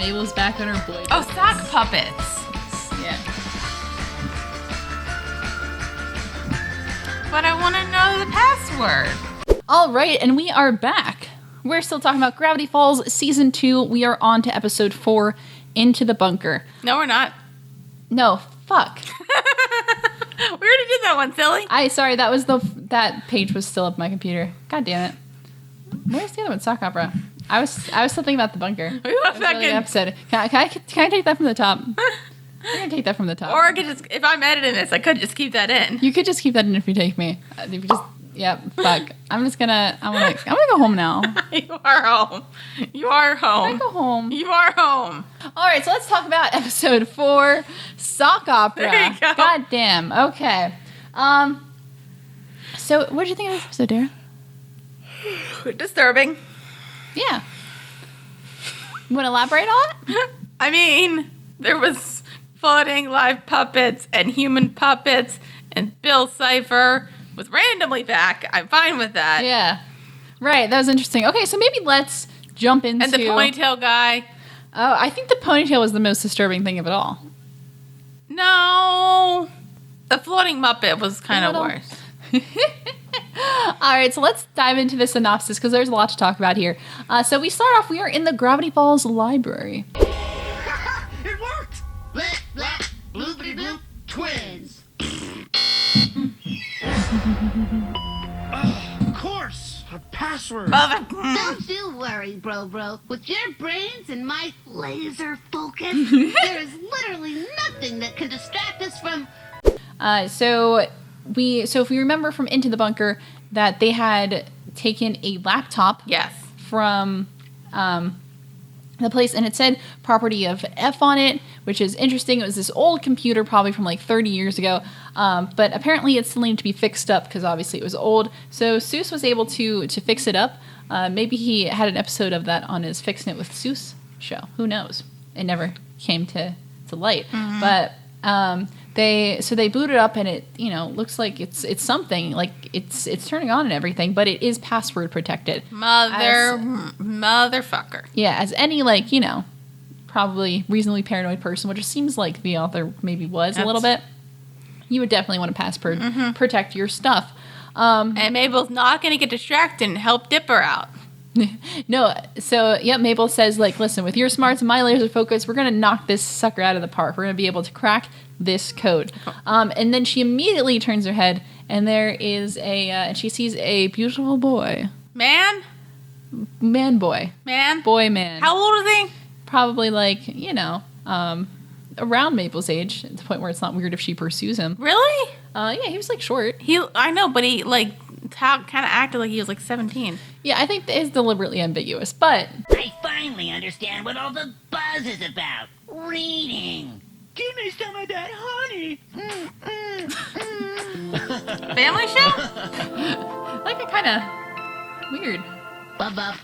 Mabel's back on her boy. Oh, sock puppets. Yeah. But I want to know the password. All right, and we are back. We're still talking about Gravity Falls Season 2. We are on to Episode 4, Into the Bunker. No, we're not. No, fuck. We already did that one, silly. Sorry, that page was still up my computer. God damn it. Where's the other one? Sock opera. I was still thinking about the bunker. We left That was really episode. Can I take that from the top? I'm gonna take that from the top. Or I could just, if I'm editing this, I could just keep that in. You could just keep that in if you take me. If you just, fuck. I'm gonna go home now. You are home. You are home. I go home. You are home. All right, so let's talk about Episode 4, Sock Opera. There you go. God damn. Okay. So what did you think of this episode, Dara? Disturbing. Yeah. You want to elaborate on it? I mean, there was floating live puppets and human puppets, and Bill Cipher was randomly back. I'm fine with that. Yeah. Right, that was interesting. Okay, so maybe let's jump into... And the ponytail guy. Oh, I think the ponytail was the most disturbing thing of it all. No. The floating Muppet was kind of Little. worse. All right, so let's dive into the synopsis because there's a lot to talk about here. So we start off, we are in the Gravity Falls library. It worked! Blip, blap, bloopity bloop, twins. Of course, a password. Don't you worry, bro. With your brains and my laser focus, there is literally nothing that can distract us from... So if we remember from Into the Bunker that they had taken a laptop Yes. from the place, and it said property of F on it, which is interesting. It was this old computer, probably from like 30 years ago, but apparently it still needed to be fixed up because obviously it was old. So Seuss was able to fix it up. Maybe he had an episode of that on his Fixing It with Seuss show. Who knows? It never came to light. Mm-hmm. But they boot it up, and it looks like it's something, like it's turning on and everything, but it is password protected. Motherfucker. Yeah, as any probably reasonably paranoid person, which it seems like the author maybe was a little bit, you would definitely want to password protect your stuff. And Mabel's not going to get distracted and help Dipper out. No, so Mabel says, listen, with your smarts and my laser focus, we're gonna knock this sucker out of the park. We're gonna be able to crack this code. And then she immediately turns her head, and there is and she sees a beautiful boy. Man. Boy. How old is he? Probably around Mabel's age, at the point where it's not weird if she pursues him. Really? Yeah, he was short. I know, but he kind of acted like he was 17. Yeah, I think it's deliberately ambiguous, but... I finally understand what all the buzz is about. Reading. Give me some of that honey. Family show? A kind of weird. Bub-bub.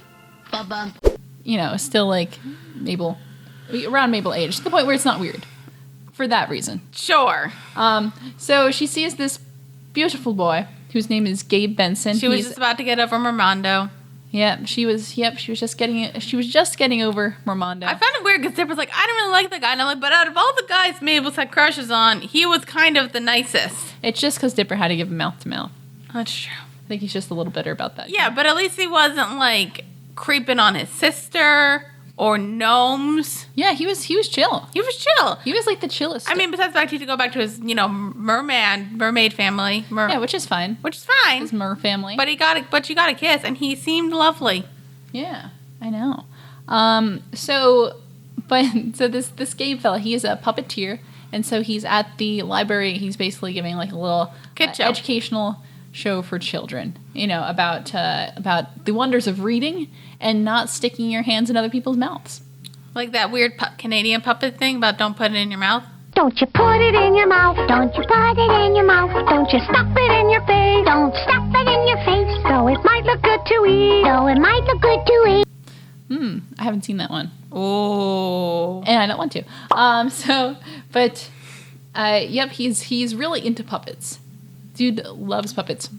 Still Mabel, around Mabel age, to the point where it's not weird. For that reason. Sure. So she sees this beautiful boy whose name is Gabe Benson. She was just about to get over Mormondo. Yeah, she was just getting over Mormondo. I found it weird because Dipper's like, I don't really like the guy. And I'm like, but out of all the guys Mabel's had crushes on, he was kind of the nicest. It's just because Dipper had to give him mouth to mouth. That's true. I think he's just a little bitter about that. Yeah, but at least he wasn't creeping on his sister or gnomes. Yeah, he was chill. He was chill. He was the chillest. I mean, besides the fact he had to go back to his, mermaid family. Yeah, which is fine. His mer family. But you got a kiss, and he seemed lovely. Yeah, I know. So this Gabe fella, he is a puppeteer, and so he's at the library. He's basically giving a little educational show for children, about the wonders of reading and not sticking your hands in other people's mouths. Like that weird Canadian puppet thing about don't put it in your mouth. Don't you put it in your mouth. Don't you put it in your mouth. Don't you stuff it in your face. Don't stuff it in your face. Though it might look good to eat. I haven't seen that one. Oh. And I don't want to. He's really into puppets. Dude loves puppets.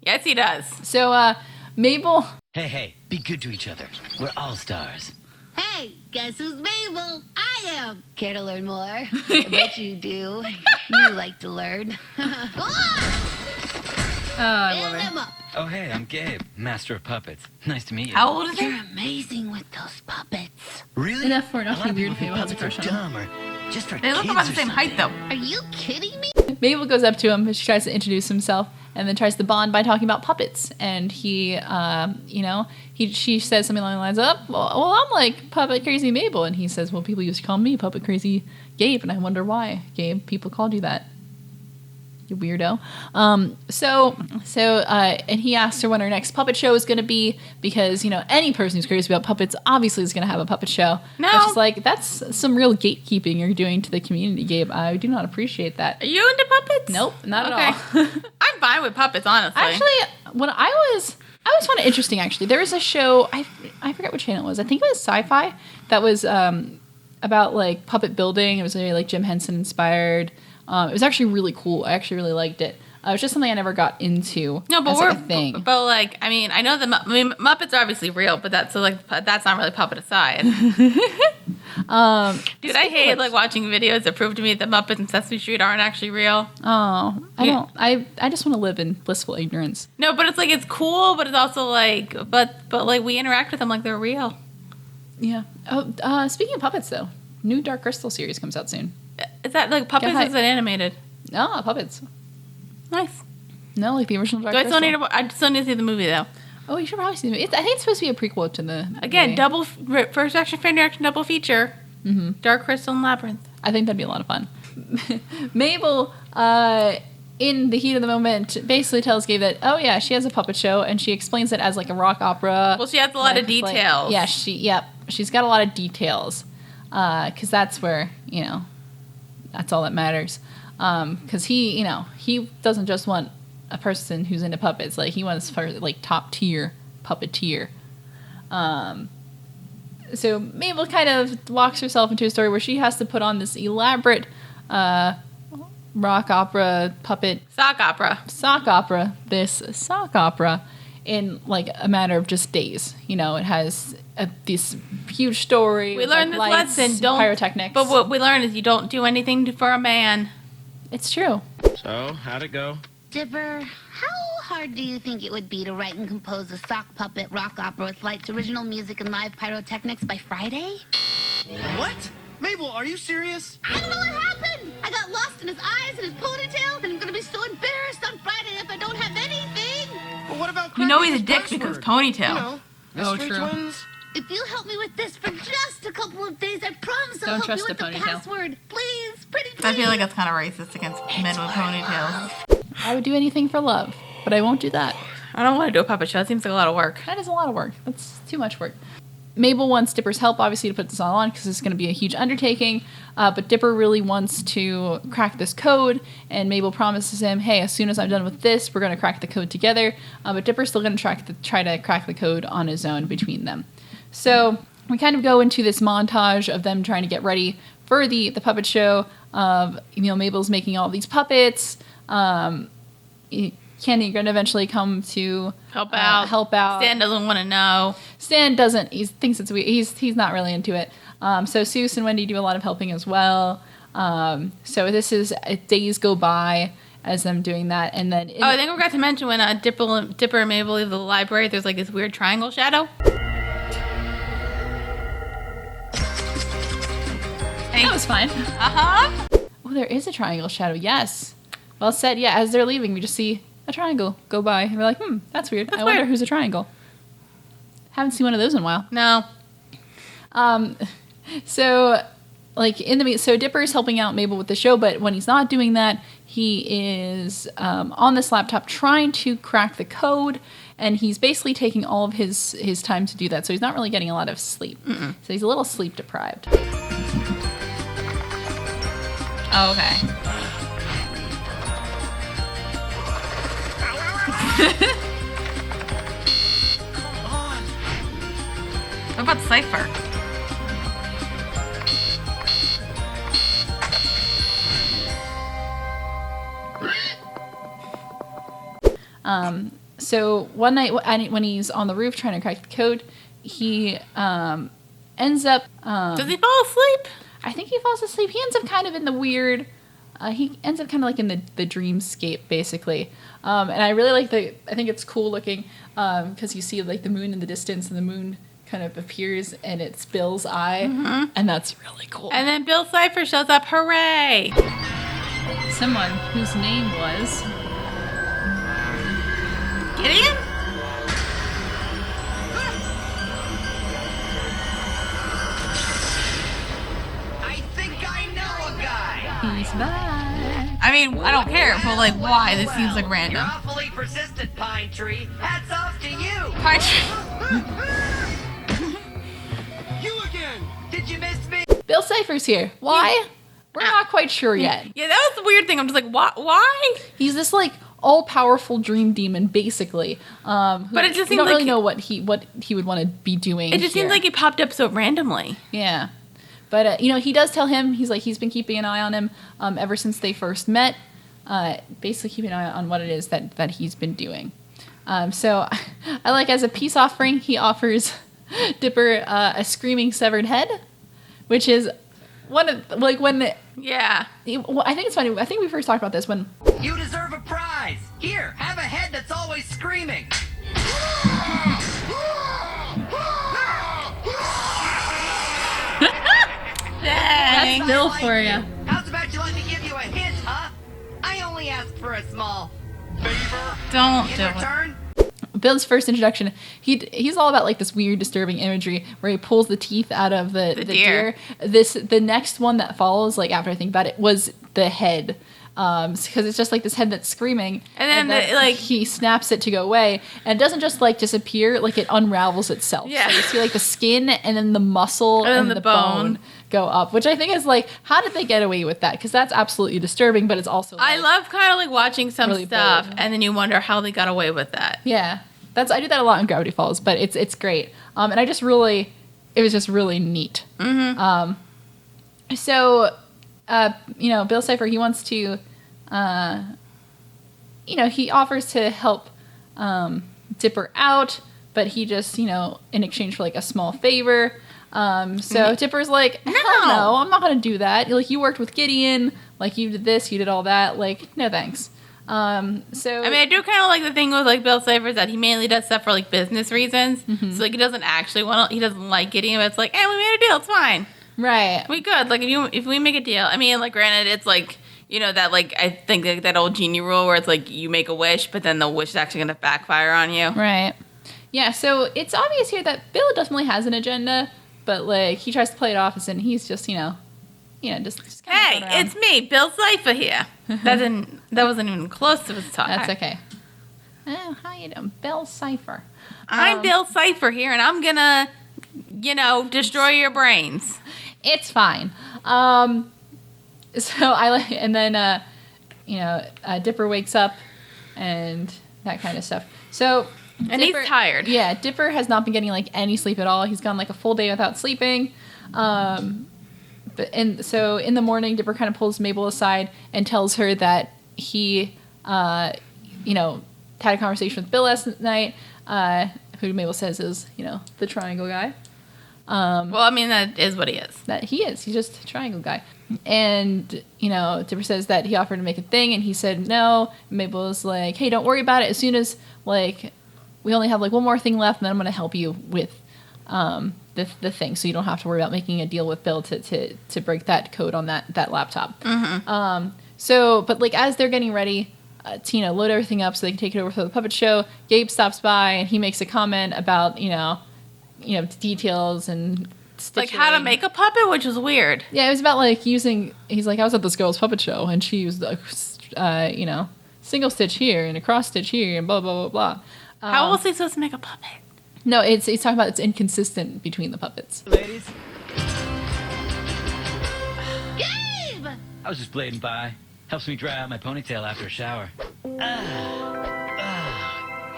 Yes, he does. So, Mabel... Hey, be good to each other. We're all stars. Hey, Hey, guess who's Mabel? I am. Care to learn more? I bet you do. You like to learn. Go on! I Build love him it. up. Oh, hey, I'm Gabe, master of puppets. Nice to meet you. How old is he? You're amazing with those puppets. Really? Enough for it not A to lot be of weird if people Mabel has a think crush puppets on him. are dumb or just for They look kids about the or same height, something. though. Are you kidding me? Mabel goes up to him and she tries to introduce himself and then tries to bond by talking about puppets. And he, she says something along the lines of, well, I'm like Puppet Crazy Mabel. And he says, well, people used to call me Puppet Crazy Gabe. And I wonder why, Gabe, people called you that. You weirdo. And he asks her when her next puppet show is going to be because, any person who's curious about puppets obviously is going to have a puppet show. No. But she's like, that's some real gatekeeping you're doing to the community, Gabe. I do not appreciate that. Are you into puppets? Nope, not Okay. at all. I'm fine with puppets, honestly. Actually, when I was found it interesting. Actually, there was a show I forget what channel it was. I think it was Sci-Fi that was about like puppet building. It was very like Jim Henson inspired. It was actually really cool. I actually really liked it. It was just something I never got into. No, but as we're like a thing. But like, I mean, I know Muppets are obviously real, but that's not really puppet aside. Dude, I hate like watching videos that prove to me that Muppets and Sesame Street aren't actually real. Oh, I Yeah. don't. I just want to live in blissful ignorance. No, but it's like it's cool, but it's also like, but like we interact with them like they're real. Yeah. Oh, speaking of puppets, though, new Dark Crystal series comes out soon. Is that like puppets? Go Or is it animated? No, puppets. Nice. No, like the original Dark Do I Crystal. still need to see the movie though. Oh, you should probably see the movie. I think it's supposed to be a prequel to the Again, movie. first action, fan reaction, double feature. Mm-hmm. Dark Crystal and Labyrinth. I think that'd be a lot of fun. Mabel, in the heat of the moment, basically tells Gabe that, oh yeah, she has a puppet show, and she explains it as like a rock opera. Well, she has a lot of details. She's got a lot of details, because that's where that's all that matters. Because he doesn't just want a person who's into puppets, like he wants for like top tier puppeteer. So Mabel kind of walks herself into a story where she has to put on this elaborate rock opera puppet Sock opera. sock opera in like a matter of just days. It has this huge story. We with, learned like, this lights, lesson. Don't pyrotechnics. But what we learned is you don't do anything for a man. It's true. So, how'd it go? Dipper, how hard do you think it would be to write and compose a sock puppet rock opera with lights, original music, and live pyrotechnics by Friday? What? Mabel, are you serious? I don't know what happened. I got lost in his eyes and his ponytail, and I'm gonna be so embarrassed on Friday if I don't have anything. But what about You know he's a Crackers' dick because password? ponytail. You know, mystery true. twins. If you help me with this for just a couple of days, I promise I'll Don't help trust you with the the ponytail. password. Please, pretty please. I feel like that's kind of racist against men with ponytails. I would do anything for love, but I won't do that. I don't want to do a puppet show. That seems like a lot of work. That is a lot of work. That's too much work. Mabel wants Dipper's help, obviously, to put this all on because it's going to be a huge undertaking. But Dipper really wants to crack this code, and Mabel promises him, hey, as soon as I'm done with this, we're going to crack the code together. But Dipper's still going to try to crack the code on his own between them. So we kind of go into this montage of them trying to get ready for the puppet show. Mabel's making all these puppets. Candy and Grin eventually come to Help out. Stan doesn't want to know. Stan doesn't. He thinks it's weird. He's not really into it. So Seuss and Wendy do a lot of helping as well. So this is days go by as them doing that, and then I think we forgot to mention when Dipper and Mabel leave the library. There's like this weird triangle shadow. that was fine. Oh, there is a triangle shadow. Yes. Well said. Yeah. As they're leaving, we just see a triangle go by, and we're like, that's weird. I wonder weird. who's a triangle. Haven't seen one of those in a while. No. So, like so Dipper's helping out Mabel with the show, but when he's not doing that, he is on this laptop trying to crack the code, and he's basically taking all of his time to do that. So he's not really getting a lot of sleep. So he's a little sleep deprived. Oh, okay. What about Cipher? So one night when he's on the roof trying to crack the code, he ends up. Does he fall asleep? I think he falls asleep. He ends up kind of in the weird. He ends up kind of like in the dreamscape, basically. And I really like I think it's cool looking because you see like the moon in the distance, and the moon kind of appears, and it's Bill's eye, and that's really cool. And then Bill Cipher shows up. Hooray! Someone whose name was Gideon? I think I know a guy. He's back. I mean, I don't care, but like, why? This seems like You're random. awfully persistent, Pine Tree. Hats off to you. Pine Tree. You again! Did you miss me? Bill Cipher's here. Why? We're not quite sure yet. Yeah, that was the weird thing. I'm just like, why? He's this like all-powerful dream demon, basically. But it just we seems don't like really know what he would want to be doing. It just here. seems like he popped up so randomly. Yeah. But, he does tell him, he's been keeping an eye on him ever since they first met, basically keeping an eye on what it is that he's been doing. So I like, as a peace offering, he offers Dipper a screaming severed head, which is one of, like, Yeah. I think it's funny, I think we first talked about this when, You deserve a prize. Here, have a head that's always screaming. Dang. that's Bill for you. How's about you let me give you a hint, huh? I only asked for a small favor. Don't In do it. return, Bill's first introduction, he's all about like this weird, disturbing imagery where he pulls the teeth out of the deer. The next one that follows, like after I think about it, was the head, because it's just like this head that's screaming, And then he snaps it to go away, and it doesn't just like disappear, like it unravels itself. Yeah. So you see like the skin and then the muscle And then and the the bone. bone go up, which I think is like, how did they get away with that? Because that's absolutely disturbing, but it's also I like, love kind of like watching some really stuff, bold. and then you wonder how they got away with that. Yeah, I do that a lot in Gravity Falls, but it's great. And I just really, it was just really neat. Mm-hmm. So, Bill Cipher, he wants to, he offers to help Dipper out, but he just, in exchange for like a small favor. So Dipper's like, hell no, I'm not gonna do that. Like, you worked with Gideon, like you did this, you did all that. Like, no thanks. So I mean, I do kind of like the thing with like Bill Cipher is that he mainly does stuff for like business reasons. So like he doesn't actually he doesn't like Gideon, but it's like, hey, we made a deal, it's fine, right. we good. Like if we make a deal, I mean, like granted, it's like that like I think like that old genie rule where it's like you make a wish, but then the wish is actually gonna backfire on you. Right. Yeah, so it's obvious here that Bill definitely has an agenda, but like he tries to play it off as in he's just, just kind Hey, of going around. it's me, Bill Cipher here. That wasn't even close to his talk. That's okay. Oh, how you doing? Bill Cipher. I'm Bill Cipher here, and I'm gonna, destroy your brains. It's fine. So I like, and then, Dipper wakes up and that kind of stuff. So. And he's tired. Yeah, Dipper has not been getting like any sleep at all. He's gone like a full day without sleeping. So in the morning, Dipper kind of pulls Mabel aside and tells her that he, had a conversation with Bill last night, who Mabel says is, the triangle guy. Well, I mean, that is what he is. That he is. He's just a triangle guy. And, Dipper says that he offered to make a thing, and he said no. Mabel was like, hey, don't worry about it. As soon as, like, we only have, like, one more thing left, and then I'm going to help you with the thing, so you don't have to worry about making a deal with Bill to break that code on that laptop. Mm-hmm. But, like, as they're getting ready to, load everything up so they can take it over for the puppet show, Gabe stops by, and he makes a comment about, details and like how to make a puppet, which was weird. Yeah, it was about like he's like, I was at this girl's puppet show and she used single stitch here and a cross stitch here and blah blah blah blah. How was he supposed to make a puppet? No, he's talking about it's inconsistent between the puppets. Ladies, Gabe! I was just blading by. Helps me dry out my ponytail after a shower.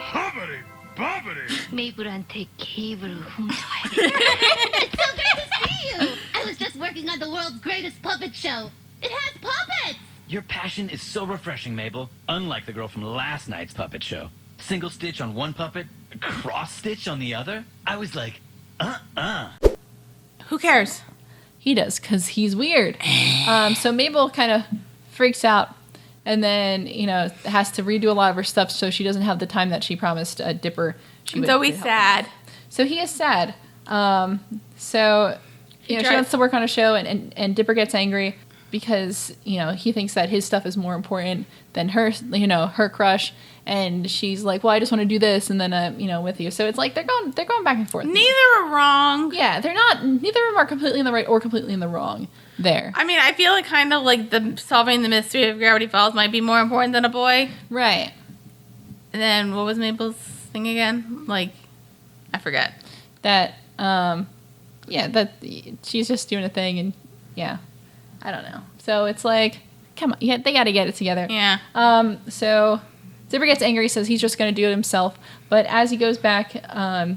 Hubbity bubbity! It's so great to see you! I was just working on the world's greatest puppet show. It has puppets! Your passion is so refreshing, Mabel. Unlike the girl from last night's puppet show. Single stitch on one puppet, cross stitch on the other. I was like, Who cares? He does, because he's weird. So Mabel kind of freaks out and then, has to redo a lot of her stuff so she doesn't have the time that she promised Dipper. So he's sad. So he is sad. She wants to work on a show and Dipper gets angry because, he thinks that his stuff is more important than her, her crush. And she's like, well, I just want to do this, and then, with you. So it's like they're going back and forth. Neither are wrong. Yeah, they're not. Neither of them are completely in the right or completely in the wrong. There. I mean, I feel like kind of like the solving the mystery of Gravity Falls might be more important than a boy. Right. And then what was Mabel's thing again? Like, I forget. That that she's just doing a thing, and I don't know. So it's like, come on, they got to get it together. Yeah. So Dipper gets angry, says he's just going to do it himself. But as he goes back,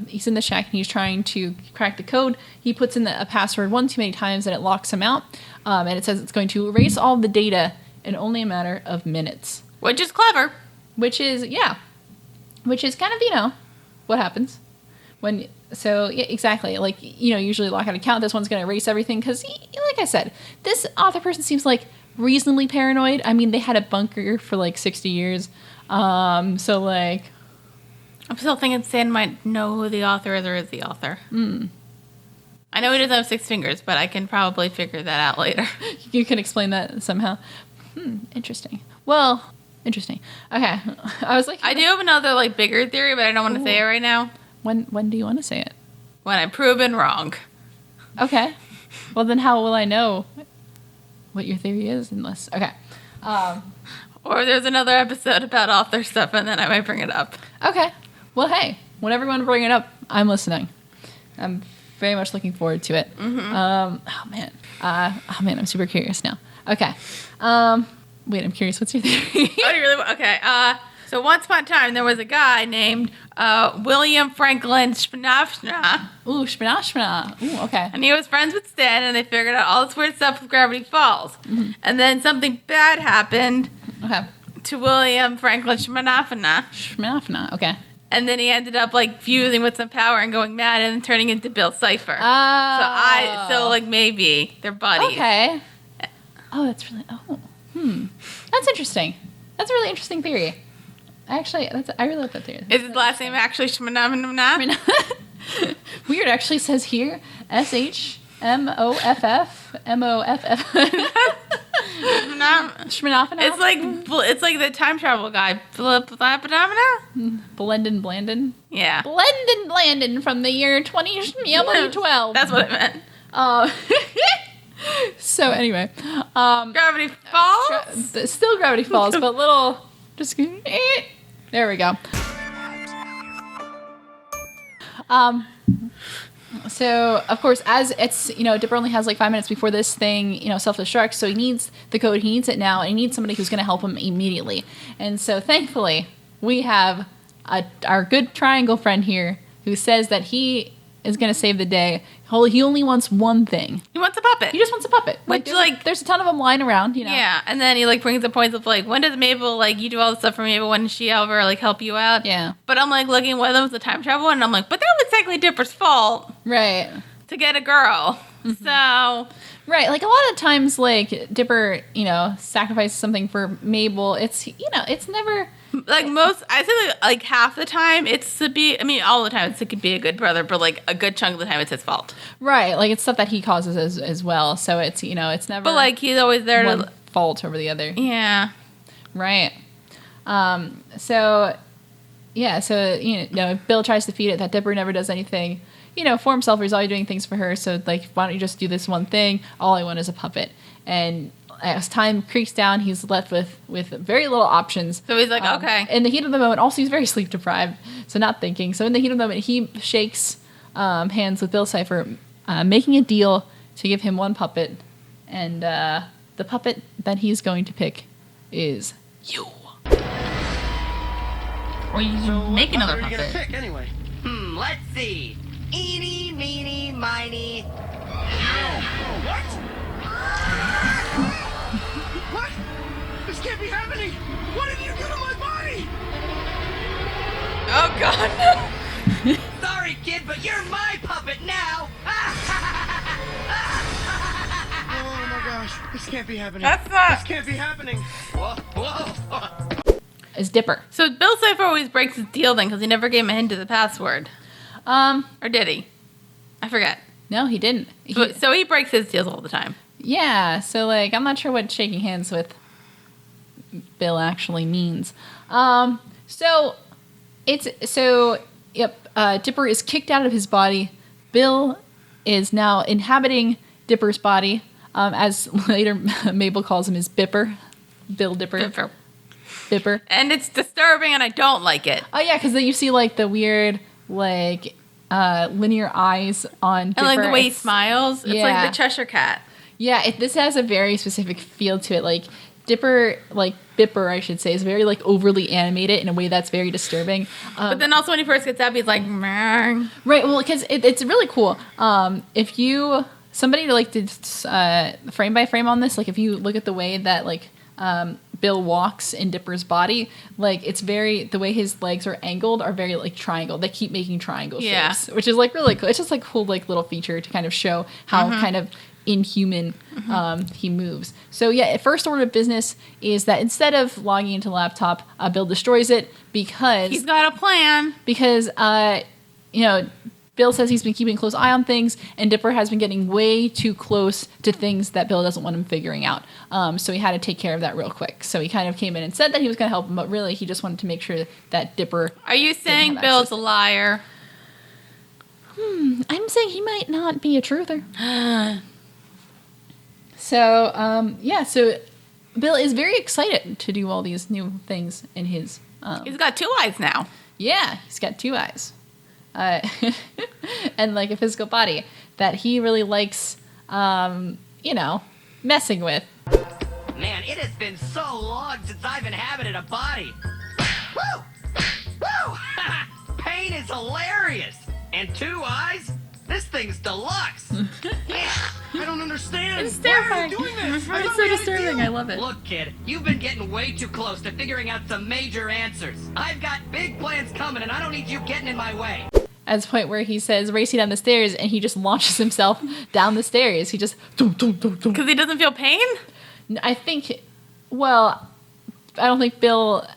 he's in the shack and he's trying to crack the code. He puts in a password one too many times and it locks him out. And it says it's going to erase all the data in only a matter of minutes. Which is clever. Which is kind of, what happens when. So, yeah, exactly. Like, usually lock out account. This one's going to erase everything because, like I said, this author person seems like reasonably paranoid. I mean, they had a bunker for like 60 years. So like, I'm still thinking Stan might know who the author is or is the author. I know he doesn't have 6 fingers, but I can probably figure that out later. You can explain that somehow. Interesting. Well, interesting. Okay. I was like, I do have another like bigger theory, but I don't want to say it right now. When do you want to say it? When I'm proven wrong. Okay. Well, then how will I know what your theory is unless, okay. Or there's another episode about author stuff, and then I might bring it up. Okay. Well, hey, whenever you want to bring it up, I'm listening. I'm very much looking forward to it. Mm-hmm. I'm super curious now. Okay. Wait, I'm curious. What's your theory? Oh, you really? Okay. So once upon a time, there was a guy named William Franklin Spinafna. Ooh, Spinafna. Ooh, okay. And he was friends with Stan, and they figured out all this weird stuff with Gravity Falls. Mm-hmm. And then something bad happened to William Franklin Spinafna. Spinafna, okay. And then he ended up like fusing with some power and going mad and then turning into Bill Cipher. Oh. So maybe they're buddies. Okay. Oh, that's really. That's interesting. That's a really interesting theory. Actually, I really like that theory. Is his last name actually Shmanamna? Weird. Actually says here SHMOFF. It's like the time travel guy. Blandon. Yeah. Blandon from the year 2012. That's what I meant. So anyway, Gravity Falls. Still Gravity Falls, but little. Just there we go. So of course, as it's Dipper only has like 5 minutes before this thing self-destructs, so he needs the code. He needs it now, and he needs somebody who's going to help him immediately. And so thankfully, we have our good triangle friend here who says that he is going to save the day. He only wants one thing. He wants a puppet. He just wants a puppet. There's a ton of them lying around, Yeah, and then he brings the points of when does Mabel you do all this stuff for Mabel? When does she ever help you out? Yeah. But I'm looking one of them was the time travel, and I'm but that was technically Dipper's fault, right? To get a girl. Mm-hmm. So. Right, a lot of times, Dipper, sacrifices something for Mabel. It's, it's never... I say half the time it's to be, all the time it could be a good brother, but a good chunk of the time it's his fault. Right, it's stuff that he causes as well, so it's, it's never... But he's always there one fault over the other. Yeah. Right. So Bill tries to feed it that Dipper never does anything, for himself, or he's always doing things for her, so why don't you just do this one thing? All I want is a puppet. And as time creeps down, he's left with very little options. So he's okay. In the heat of the moment, also he's very sleep deprived, so not thinking. So in the heat of the moment, he shakes hands with Bill Cipher, making a deal to give him one puppet, and the puppet that he's going to pick is you. Or you can make another puppet. What are you gonna pick anyway? Let's see. Eeny, meeny, miny. What? What? This can't be happening! What did you do to my body? Oh God! Sorry, kid, but you're my puppet now. This can't be happening. That's not. This can't be happening. Whoa, whoa. Is Dipper. So Bill Cipher always breaks his deal then because he never gave him a hint to the password. Or did he? I forget. No, he didn't. So he breaks his deals all the time. Yeah, so like I'm not sure what shaking hands with Bill actually means. Dipper is kicked out of his body. Bill is now inhabiting Dipper's body, as later Mabel calls him his Bipper. Bill Dipper. Bipper. And it's disturbing and I don't like it. Oh yeah, because then you see like the weird like linear eyes on Dipper. And like the way he smiles. It's Yeah. like the Cheshire Cat. Yeah, this has a very specific feel to it. Like Dipper, like Bipper, I should say, is very like overly animated in a way that's very disturbing. But then also when he first gets up, he's like, "Meh." Right. Well, because it's really cool. If you somebody like did frame by frame on this, like if you look at the way that like Bill walks in Dipper's body, like it's very the way his legs are angled are very like triangle. They keep making triangle shapes, which is like really cool. It's just like cool like little feature to kind of show how kind of inhuman he moves. So yeah, first order of business is that instead of logging into the laptop, Bill destroys it because He's got a plan. because Bill says he's been keeping a close eye on things, and Dipper has been getting way too close to things that Bill doesn't want him figuring out. So he had to take care of that real quick. So he kind of came in and said that he was going to help him, but really he just wanted to make sure that Dipper. Are you saying have Bill's access. a liar? I'm saying he might not be a truther. So Bill is very excited to do all these new things in his. He's got 2 eyes now. Yeah, he's got 2 eyes. And like a physical body that he really likes, messing with. Man, it has been so long since I've inhabited a body. Woo! Woo! Pain is hilarious. And 2 eyes? This thing's deluxe. I don't understand. It's Why are terrifying. you doing this? I It's thought so we had a disturbing. deal. I love it. Look, kid, you've been getting way too close to figuring out some major answers. I've got big plans coming, and I don't need you getting in my way. At the point where he says racing down the stairs, and he just launches himself down the stairs. He just. Dum, dum, dum, dum. Because he doesn't feel pain? I think. Well, I don't think Bill.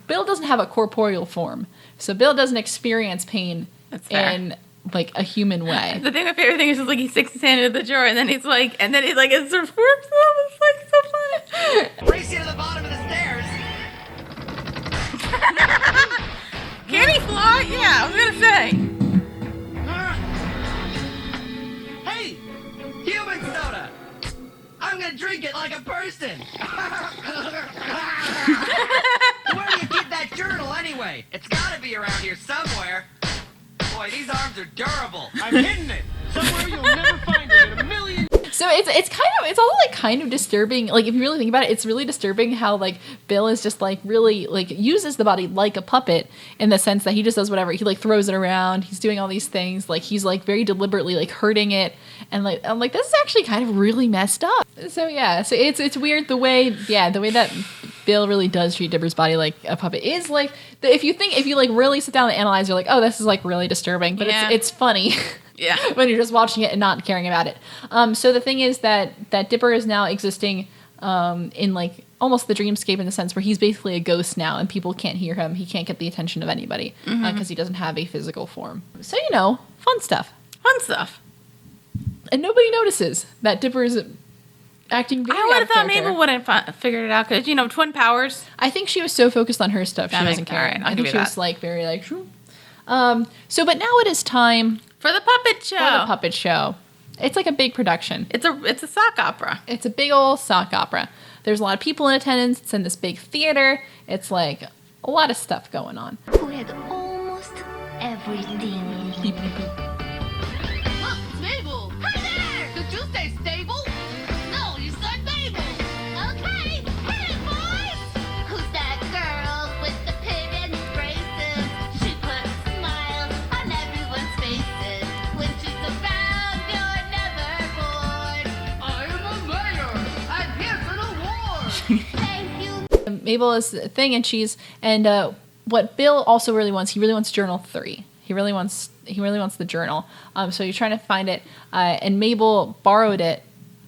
Bill doesn't have a corporeal form, so Bill doesn't experience pain That's fair. in like a human way. The thing, my favorite thing is just like he sticks his hand into the drawer and then he's like, it sort of works out. It's like so funny. Race you to the bottom of the stairs. Can he fly? Yeah, I was gonna say. Hey, human soda. I'm gonna drink it like a person. Where do you keep that journal anyway? It's gotta be around here somewhere. Boy, these arms are durable. I'm hitting it. Somewhere you'll never find it in a million. So it's also like kind of disturbing. Like if you really think about it, it's really disturbing how like Bill is just like really like uses the body like a puppet in the sense that he just does whatever. He like throws it around. He's doing all these things. Like he's like very deliberately like hurting it. And like I'm like this is actually kind of really messed up. So yeah, so it's weird the way that Bill really does treat Dipper's body like a puppet is like if you like really sit down and analyze, you're like, oh, this is like really disturbing. But Yeah. it's funny. Yeah. When you're just watching it and not caring about it. So the thing is that Dipper is now existing in like almost the dreamscape in the sense where he's basically a ghost now and people can't hear him. He can't get the attention of anybody because he doesn't have a physical form. So, fun stuff. Fun stuff. And nobody notices that Dipper is acting very I would out have of thought character. Mabel would have figured it out because, twin powers. I think she was so focused on her stuff, That she makes- wasn't caring. alright, I'll I give think you she that. was like very like, shoo. But now it is time For the puppet show. for the puppet show. It's like a big production. It's a sock opera. It's a big old sock opera. There's a lot of people in attendance. It's in this big theater. It's like a lot of stuff going on. Who had almost everything. Beep, beep, beep. Look, it's Mabel. Hi there. Did you say stable? No, you said Mabel. Okay. Hey, boys. Who's that girl with the pin and braces? She puts smiles on everyone's faces. When she's around, you're never bored. I am a mayor. And here's an award. Thank you. Mabel is the thing, and what Bill also really wants, he really wants Journal 3. He really wants the journal. So you're trying to find it, and Mabel borrowed it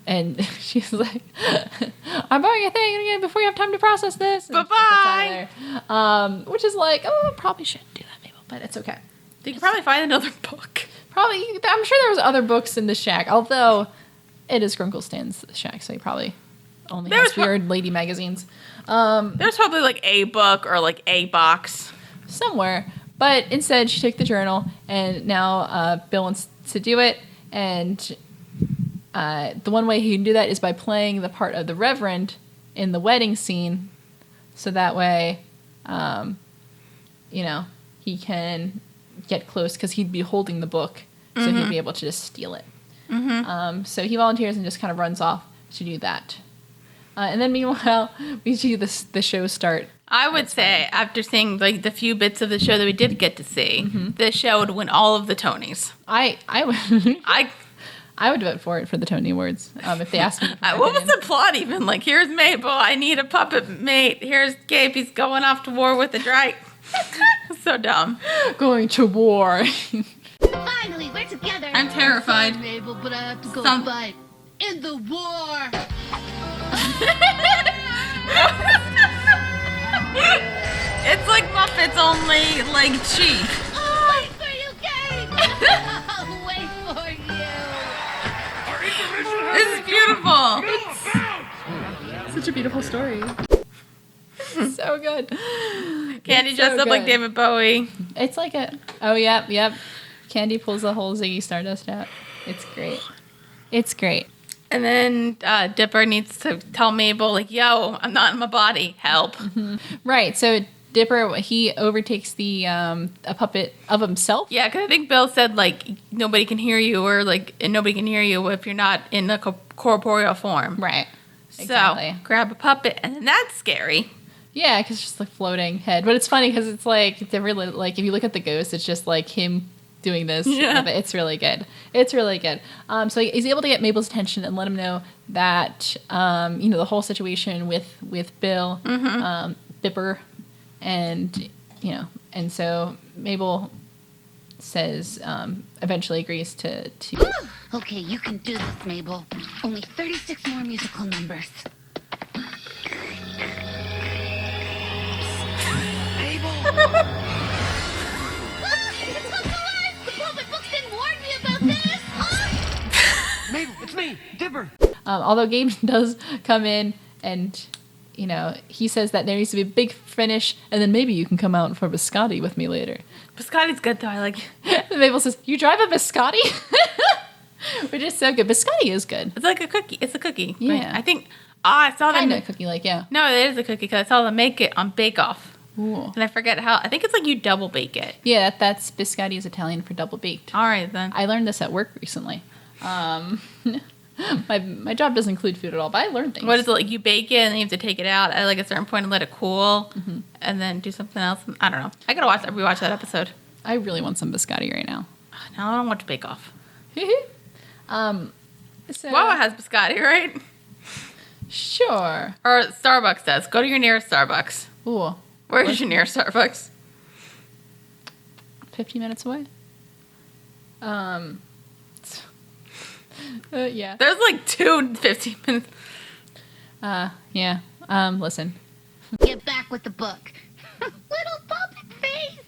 And she's like, I'm buying a thing again before you have time to process this. And Bye-bye. she gets out of there. Which is like, oh, probably shouldn't do that, Mabel, but it's okay. You can probably find another book. Probably, I'm sure there was other books in the shack, although it is Grunklestan's shack, so he probably only has weird lady magazines. There's probably like a book or like a box. Somewhere. But instead, she took the journal, and now Bill wants to do it, and the one way he can do that is by playing the part of the Reverend in the wedding scene, so that way, he can get close, because he'd be holding the book, so he'd be able to just steal it. So he volunteers and just kind of runs off to do that. And then meanwhile, we see the show start. I would say, after seeing like the few bits of the show that we did get to see, this show would win all of the Tonys. I would vote for it for the Tony Awards if they asked me. What was the plot even? Like, here's Mabel, I need a puppet mate. Here's Gabe, he's going off to war with the Drake. So dumb. Going to war. Finally, we're together. I'm terrified. Sorry, Mabel, but I have to go Some- fight in the war. It's like Muppets, only like cheap. Wait for you, Gabe. I'll wait for you. This is beautiful. Such a beautiful story. So good. Candy It's dressed so up like good. David Bowie. It's like a... Oh, yep. Candy pulls the whole Ziggy Stardust out. It's great. It's great. And then Dipper needs to tell Mabel, like, yo, I'm not in my body. Help. Right, so Dipper, he overtakes the a puppet of himself. Yeah, because I think Bill said, like, nobody can hear you, or, like, and nobody can hear you if you're not in a corporeal form. Right. So, Exactly. grab a puppet, and then that's scary. Yeah, because it's just like floating head. But it's funny because it's like, they're really, like, if you look at the ghost, it's just like him doing this. Yeah. It's really good. It's really good. So he's able to get Mabel's attention and let him know that, the whole situation with Bill, Dipper, and, and so Mabel says, eventually agrees to Okay, you can do this, Mabel. Only 36 more musical numbers. It's not alive! The puppet books didn't warn me about this! Mabel, it's me, Dipper. although Gabe does come in and, he says that there needs to be a big finish, and then maybe you can come out for biscotti with me later. Biscotti's good, though. I like it. And Mabel says, you drive a biscotti? Which is so good. Biscotti is good. It's like a cookie. It's a cookie. Yeah. Right? I think, I saw them. Kind of cookie-like, yeah. No, it is a cookie, because I saw them make it on Bake Off. Ooh. And I forget how. I think it's like you double bake it. Yeah, that's biscotti is Italian for double baked. All right, then. I learned this at work recently. My job doesn't include food at all, but I learned things. What is it, like you bake it and then you have to take it out at like a certain point and let it cool and then do something else? I don't know. I gotta rewatch that episode. I really want some biscotti right now. No, I don't watch Bake Off. So, Wawa has biscotti, right? Sure. Or Starbucks does. Go to your nearest Starbucks. Ooh, Where's your nearest Starbucks? 15 minutes away. Yeah. There's like 15 minutes. Yeah. Listen. Get back with the book. Little puppet face!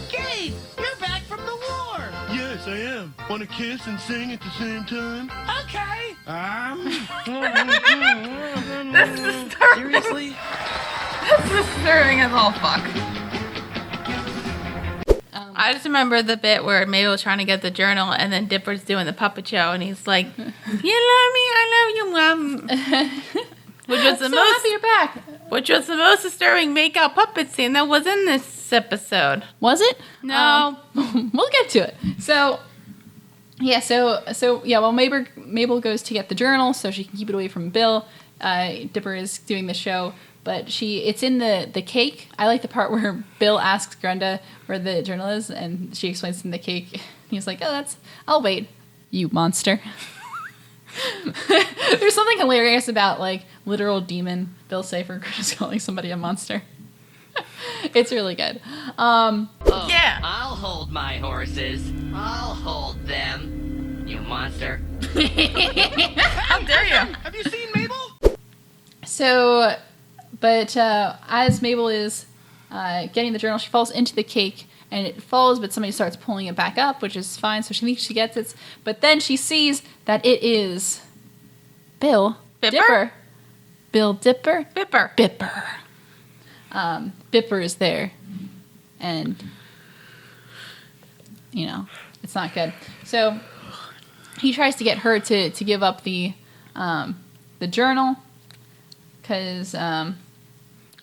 Gabe, you're back from the war. Yes, I am. Want to kiss and sing at the same time? Okay. This is disturbing. Seriously? This is disturbing as all fuck. I just remember the bit where Mabel was trying to get the journal and then Dipper's doing the puppet show and he's like, you love me, I love you, Mom. Which was the So happy you're back. Which was the most disturbing make-out puppet scene that was in this episode. Was it? No. We'll get to it. So while Mabel goes to get the journal so she can keep it away from Bill, Dipper is doing the show, but it's in the cake. I like the part where Bill asks Grenda where the journal is, and she explains in the cake. He's like, I'll wait, you monster. There's something hilarious about, like, literal demon Bill Cipher just calling somebody a monster. It's really good. Oh, Yeah. I'll hold my horses. I'll hold them. You monster. I So, but as Mabel is getting the journal, she falls into the cake, and it falls, but somebody starts pulling it back up, which is fine, so she thinks she gets it. But then she sees that it is Bill Dipper. Bill Dipper? Bipper. Bipper. Bipper is there, and, you know, it's not good. So he tries to get her to give up the journal, because...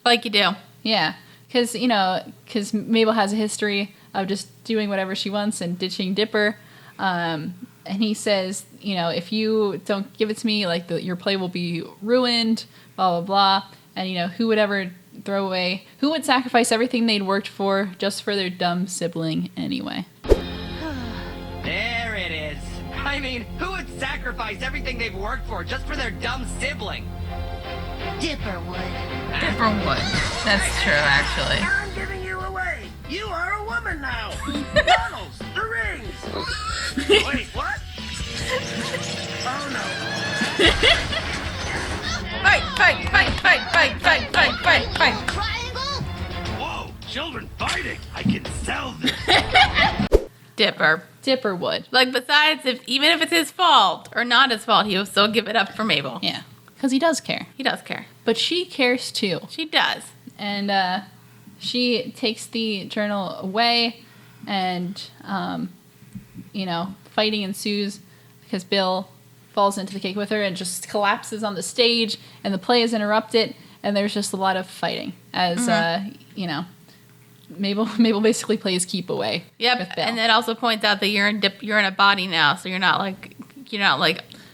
Like you do. Yeah, because Mabel has a history of just doing whatever she wants and ditching Dipper. And he says, if you don't give it to me, like your play will be ruined, blah, blah, blah. And, who would ever who would sacrifice everything they'd worked for just for their dumb sibling anyway? There it is. I mean, who would sacrifice everything they've worked for just for their dumb sibling? Dipper would. Dipper would. That's true, actually. I'm giving you away. You are a woman now. Donald's, the rings. Wait, what? Oh no. Fight. Triangle? Whoa, children fighting. I can sell this. Dipper would. Like, besides, even if it's his fault or not his fault, he will still give it up for Mabel. Yeah, because he does care. He does care. But she cares too. She does. And she takes the journal away, and, fighting ensues because Bill falls into the cake with her and just collapses on the stage, and the play is interrupted, and there's just a lot of fighting as, Mabel basically plays keep away. Yep, with Bill. and it also points out that you're in a body now, so you're not like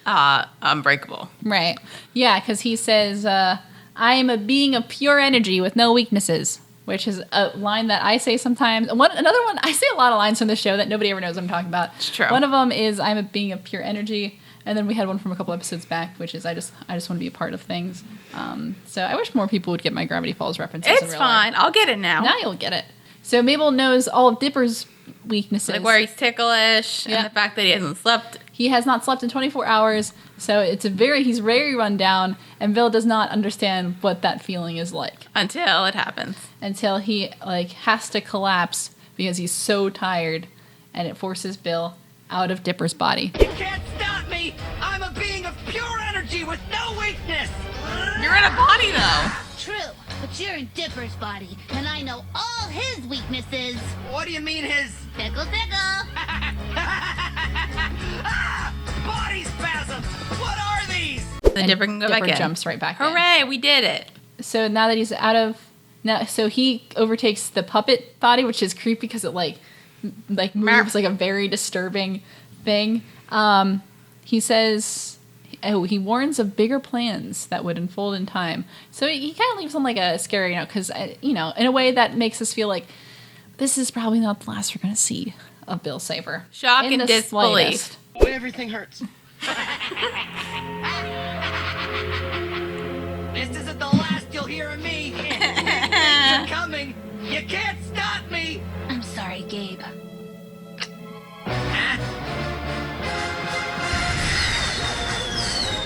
unbreakable. Right. Yeah, because he says, I am a being of pure energy with no weaknesses, which is a line that I say sometimes. Another one, I say a lot of lines from the show that nobody ever knows I'm talking about. It's true. One of them is I'm a being of pure energy, and then we had one from a couple episodes back, which is I just want to be a part of things. So I wish more people would get my Gravity Falls references. It's in real fine. life. I'll get it now. Now you'll get it. So Mabel knows all of Dipper's weaknesses. Like where he's ticklish, Yeah. and the fact that he hasn't slept. He has not slept in 24 hours, so he's very run down, and Bill does not understand what that feeling is like. Until it happens. Until he, has to collapse because he's so tired, and it forces Bill out of Dipper's body. You can't stop me! I'm a being of pure energy with no weakness! You're in a body, though. True, but you're in Dipper's body, and I know all his weaknesses. What do you mean his... Tickle, tickle. Ah! Body spasms! What are these? Then Dipper can go back in. Jumps right back in. Hooray, we did it. So now that he's so he overtakes the puppet body, which is creepy because it moves like a very disturbing thing. He says, he warns of bigger plans that would unfold in time. So he kind of leaves on a scary note because, in a way that makes us feel like this is probably not the last we're going to see of Bill Cipher. Shock in and the disbelief. slightest. Everything hurts. This isn't the last you'll hear of me! Things are coming! You can't stop me! I'm sorry, Gabe.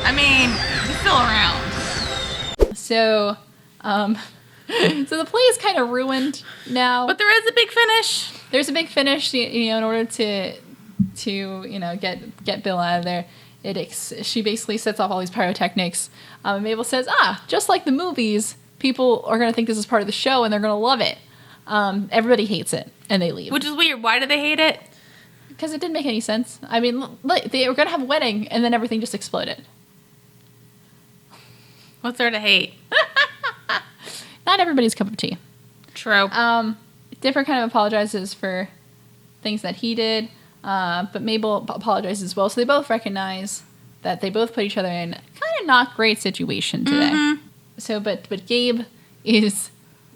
I mean, he's still around. So, so the play is kind of ruined now. But there is a big finish. There's a big finish, in order to get Bill out of there. She basically sets off all these pyrotechnics. And Mabel says, just like the movies, people are going to think this is part of the show and they're going to love it. Everybody hates it and they leave. Which is weird. Why do they hate it? Because it didn't make any sense. I mean, look, they were going to have a wedding and then everything just exploded. What's there to hate? Not everybody's cup of tea. True. Dipper kind of apologizes for things that he did, but Mabel apologizes as well. So they both recognize that they both put each other in kind of not great situation today. Mm-hmm. So, but Gabe is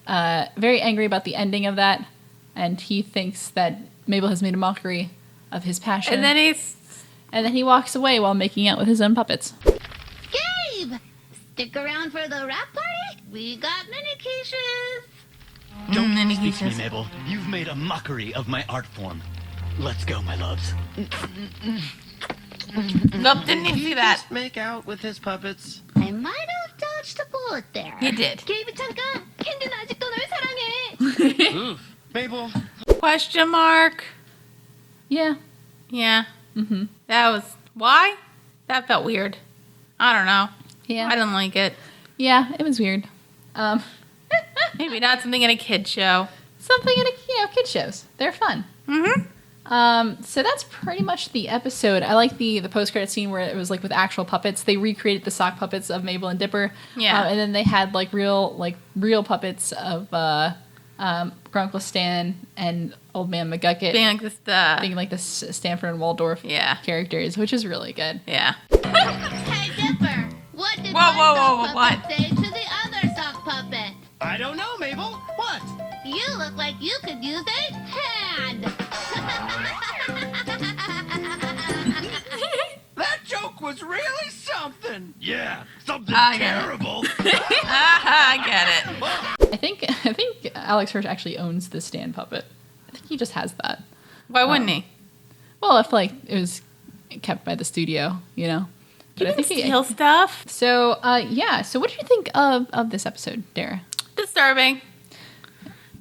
very angry about the ending of that, and he thinks that Mabel has made a mockery of his passion. And then he walks away while making out with his own puppets. Gabe! Stick around for the rap party? We got mini quiches. Don't speak to me, Mabel. You've made a mockery of my art form. Let's go, my loves. Nope, didn't even see that. Just make out with his puppets. I might have dodged a 어때? You did. 게이브 잠깐. 캔디는 아직도 널 사랑해. Oof. Mabel, Question mark. Yeah. Yeah. Mm-hmm. That was why? That felt weird. I don't know. Yeah. I didn't like it. Yeah, it was weird. Maybe not something in a kid show. Something in kid shows. They're fun. Mm-hmm. So that's pretty much the episode. I like the post-credit scene where it was like with actual puppets. They recreated the sock puppets of Mabel and Dipper. Yeah. And then they had like real puppets of Grunkle Stan and Old Man McGucket Being like this. the Stanford and Waldorf Yeah. characters, which is really good. Yeah. Hey, Dipper. What did Whoa, one whoa, whoa, sock what? puppet say to the other sock puppet? I don't know, Mabel. What? You look like you could use a hand. That joke was really something. Yeah, something I get it. terrible. I get it. I think Alex Hirsch actually owns the Stan puppet. I think he just has that. Why wouldn't he? Well, if like it was kept by the studio, you know. But I think Steal stuff. So yeah. So what did you think of this episode, Dara? Disturbing.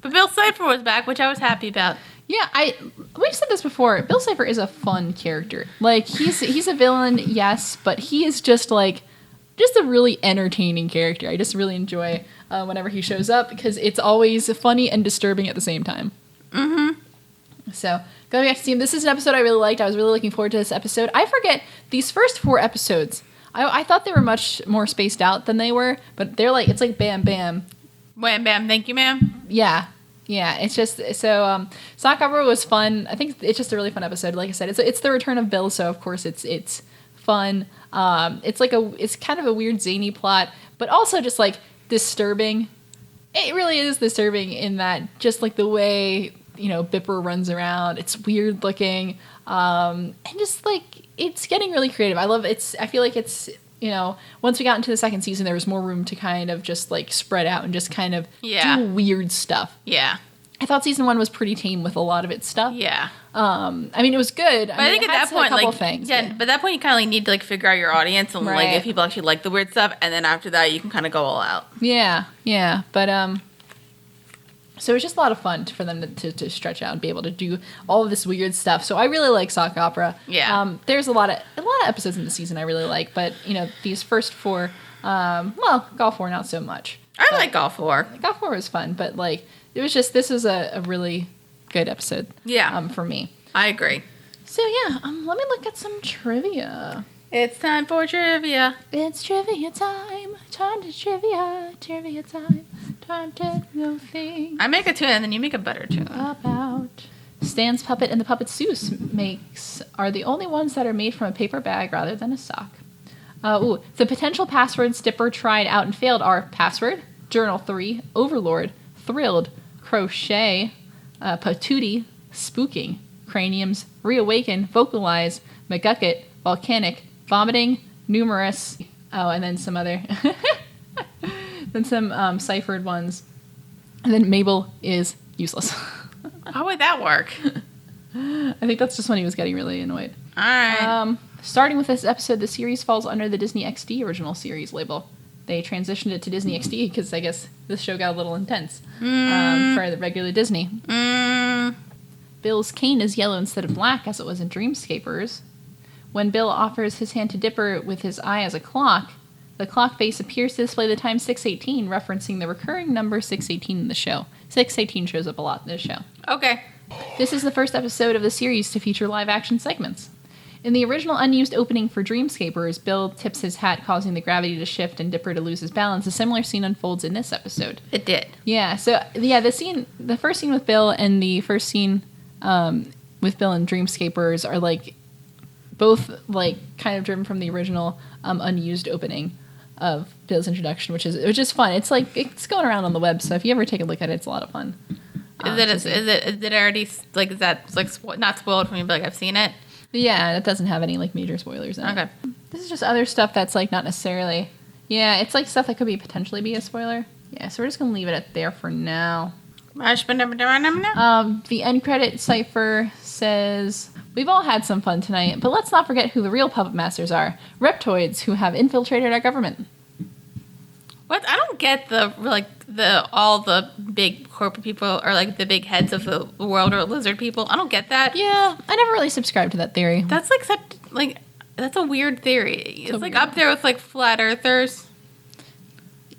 But Bill Cipher was back, which I was happy about. Yeah, we've said this before. Bill Cipher is a fun character. Like he's a villain, yes, but he is just a really entertaining character. I just really enjoy whenever he shows up because it's always funny and disturbing at the same time. Mm-hmm. So going back to see him, this is an episode I really liked. I was really looking forward to this episode. I forget these first 4 episodes. I thought they were much more spaced out than they were, but it's like bam bam. Wham bam, thank you, ma'am. Yeah. It's just so Sock Opera was fun. I think it's just a really fun episode. Like I said, it's the return of Bill, so of course it's fun. It's kind of a weird zany plot, but also just like disturbing. It really is disturbing in that just like the way Bipper runs around. It's weird looking, and just like it's getting really creative. I feel like it's. Once we got into the second season, there was more room to kind of just like spread out and just kind of do weird stuff. Yeah. I thought season 1 was pretty tame with a lot of its stuff. Yeah. I mean, it was good. But I think it at had that point, a couple like, things, yeah, but at that point, you kind of like need to like figure out your audience and like Right. if people actually like the weird stuff, and then after that, you can kind of go all out. Yeah. But so it was just a lot of fun for them to stretch out and be able to do all of this weird stuff. So I really like Sock Opera. Yeah. There's a lot of episodes in the season I really like, but these first 4, Golf 4 not so much. I like all 4. Golf 4 was fun, but like this was a really good episode. Yeah. For me. I agree. So yeah, let me look at some trivia. It's time for trivia. It's trivia time. Time to trivia. Trivia time. Time to know things I make a tune and then you make a better tune. about. Stan's puppet and the puppet Seuss are the only ones that are made from a paper bag rather than a sock. The potential passwords Dipper tried out and failed are password, journal 3, overlord, thrilled, crochet, patootie, spooking, craniums, reawaken, vocalize, McGucket, volcanic, vomiting, numerous, and then some other, then some ciphered ones, and then Mabel is useless. How would that work? I think that's just when he was getting really annoyed. All right. Starting with this episode, the series falls under the Disney XD original series label. They transitioned it to Disney XD because I guess this show got a little intense for the regular Disney. Bill's cane is yellow instead of black, as it was in Dreamscapers. When Bill offers his hand to Dipper with his eye as a clock, the clock face appears to display the time 6:18, referencing the recurring number 6:18 in the show. 6:18 shows up a lot in this show. Okay. This is the first episode of the series to feature live-action segments. In the original unused opening for Dreamscapers, Bill tips his hat, causing the gravity to shift and Dipper to lose his balance. A similar scene unfolds in this episode. It did. Yeah, so yeah, the first scene with Bill and the first scene with Bill and Dreamscapers are like both like kind of driven from the original unused opening of Bill's introduction, which is fun. It's like it's going around on the web, so if you ever take a look at it, it's a lot of fun. Is it already like is that like not spoiled for me? But like I've seen it. Yeah, it doesn't have any like major spoilers in it. Okay. This is just other stuff that's like not necessarily. Yeah, it's like stuff that could potentially be a spoiler. Yeah, so we're just gonna leave it at there for now. The end credit cipher says, "We've all had some fun tonight, but let's not forget who the real puppet masters are. Reptoids who have infiltrated our government." What? I don't get all the big corporate people or like the big heads of the world or lizard people. I don't get that. Yeah, I never really subscribed to that theory. That's that's a weird theory. It's like up there with like flat earthers.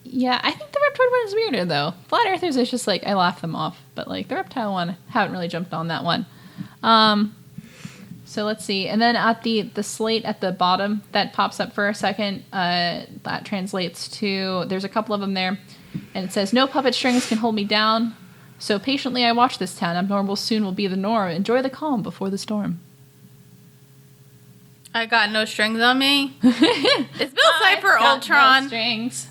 Yeah, I think the reptoid one is weirder though. Flat earthers is just like I laugh them off, but like the reptile one, haven't really jumped on that one. So let's see, and then at the slate at the bottom that pops up for a second, that translates to there's a couple of them there, and it says no puppet strings can hold me down. So patiently I watch this town. Abnormal soon will be the norm. Enjoy the calm before the storm. I got no strings on me. Is Bill Cipher Ultron? No strings.